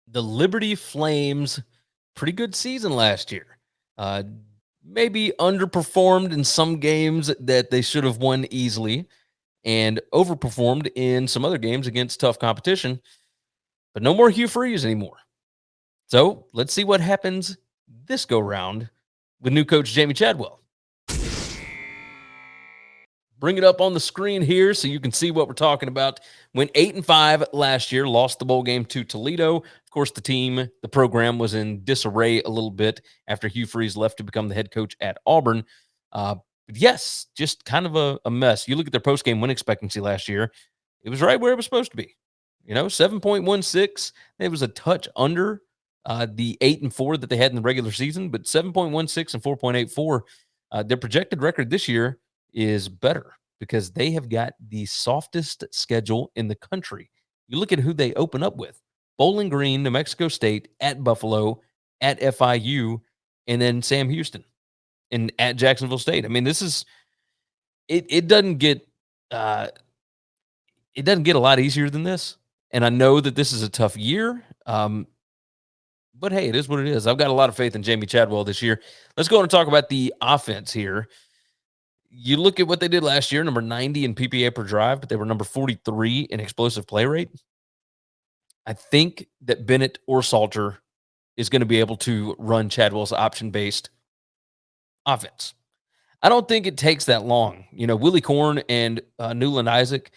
The Liberty Flames, pretty good season last year. Uh, Maybe underperformed in some games that they should have won easily, and overperformed in some other games against tough competition. But no more Hugh Freeze anymore. So let's see what happens this go round with new coach Jamie Chadwell. Bring it up on the screen here so you can see what we're talking about. Went 8-5 last year, lost the bowl game to Toledo. Of course, the program was in disarray a little bit after Hugh Freeze left to become the head coach at Auburn. But yes, just kind of a mess. You look at their post-game win expectancy last year, it was right where it was supposed to be. 7.16. It was a touch under the 8-4 that they had in the regular season, but 7.16 and 4.84. Their projected record this year is better because they have got the softest schedule in the country. You look at who they open up with: Bowling Green, New Mexico State, at Buffalo, at FIU, and then Sam Houston and at Jacksonville State. I mean, this is it. Uh, it doesn't get a lot easier than this. And I know that this is a tough year. But hey, it is what it is. I've got a lot of faith in Jamie Chadwell this year. Let's go on and talk about the offense here. You look at what they did last year, number 90 in PPA per drive, but they were number 43 in explosive play rate. I think that Bennett or Salter is going to be able to run Chadwell's option-based offense. I don't think it takes that long. Willie Korn and Newland Isaac,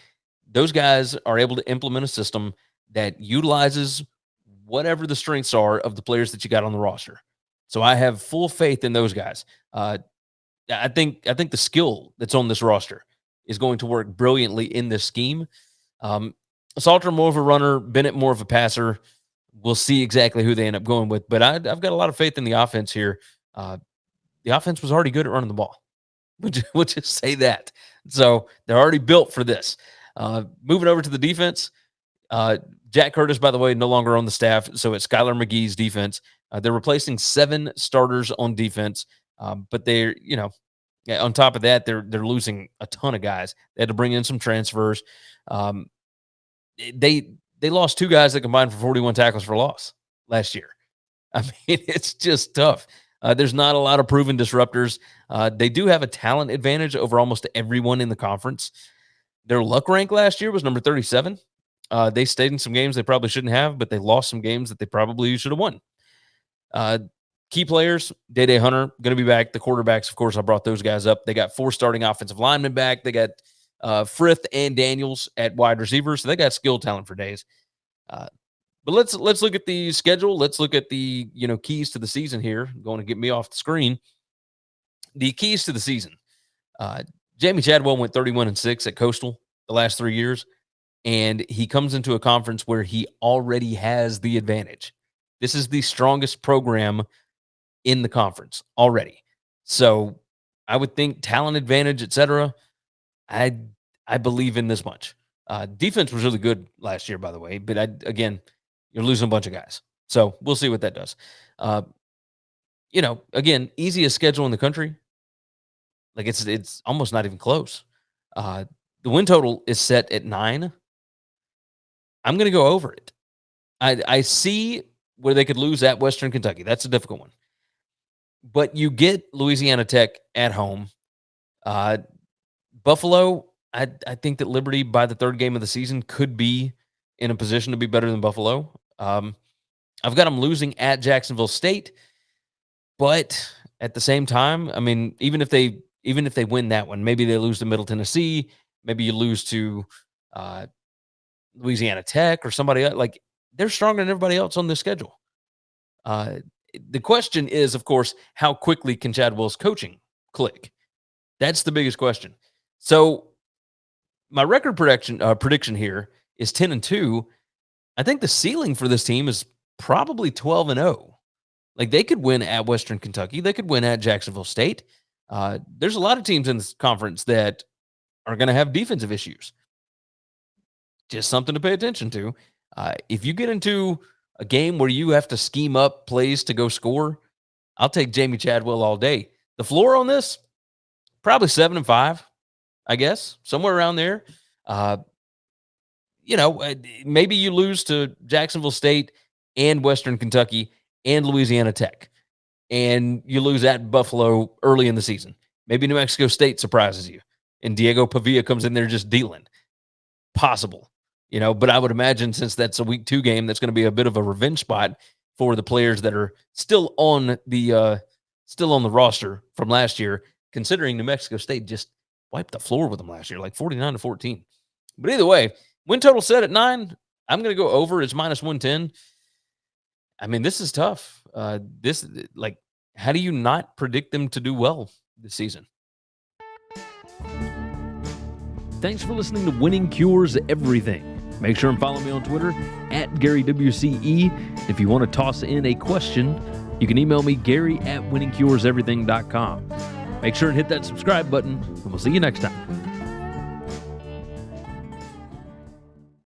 those guys are able to implement a system that utilizes whatever the strengths are of the players that you got on the roster. So I have full faith in those guys. I think the skill that's on this roster is going to work brilliantly in this scheme. Salter more of a runner, Bennett more of a passer. We'll see exactly who they end up going with, but I've got a lot of faith in the offense here. The offense was already good at running the ball. We'll just say that. So they're already built for this. Moving over to the defense, Jack Curtis, by the way, no longer on the staff, so it's Skylar McGee's defense. They're replacing 7 starters on defense, but they're on top of that, they're losing a ton of guys. They had to bring in some transfers. They lost 2 guys that combined for 41 tackles for loss last year. I mean, it's just tough. There's not a lot of proven disruptors. They do have a talent advantage over almost everyone in the conference. Their luck rank last year was number 37. They stayed in some games they probably shouldn't have, but they lost some games that they probably should have won. Key players, Day Hunter, going to be back. The quarterbacks, of course, I brought those guys up. They got 4 starting offensive linemen back. They got Frith and Daniels at wide receivers, so they got skill talent for days. But let's look at the schedule. Let's look at the keys to the season here. Going to get me off the screen. The keys to the season. Jamie Chadwell went 31-6 at Coastal the last 3 years, and he comes into a conference where he already has the advantage. This is the strongest program in the conference already. So I would think talent advantage, etc. I believe in this much. Defense was really good last year, by the way, but again, you're losing a bunch of guys. So we'll see what that does. Again, easiest schedule in the country. Like it's almost not even close. The win total is set at 9. I'm going to go over it. I see where they could lose at Western Kentucky. That's a difficult one. But you get Louisiana Tech at home. Buffalo, I think that Liberty, by the 3rd game of the season, could be in a position to be better than Buffalo. I've got them losing at Jacksonville State. But at the same time, I mean, even if they win that one, maybe they lose to Middle Tennessee. Maybe you lose to Louisiana Tech or somebody else. Like, they're stronger than everybody else on this schedule. The question is, of course, how quickly can Chadwell's coaching click? That's the biggest question. So my record prediction here is 10-2. I think the ceiling for this team is probably 12-0. Like, they could win at Western Kentucky. They could win at Jacksonville State. There's a lot of teams in this conference that are going to have defensive issues. Just something to pay attention to. If you get into a game where you have to scheme up plays to go score, I'll take Jamie Chadwell all day. The floor on this, probably 7-5, I guess, somewhere around there. Maybe you lose to Jacksonville State and Western Kentucky and Louisiana Tech. And you lose at Buffalo early in the season. Maybe New Mexico State surprises you and Diego Pavia comes in there just dealing. Possible, but I would imagine since that's a week 2 game, that's going to be a bit of a revenge spot for the players that are still on the roster from last year, considering New Mexico State just wiped the floor with them last year, like 49-14. But either way, win total set at 9. I'm going to go over. It's -110. I mean, this is tough. How do you not predict them to do well this season? Thanks for listening to Winning Cures Everything. Make sure and follow me on Twitter @GaryWCE. If you want to toss in a question, you can email me, Gary@winningcureseverything.com. Make sure and hit that subscribe button, and we'll see you next time.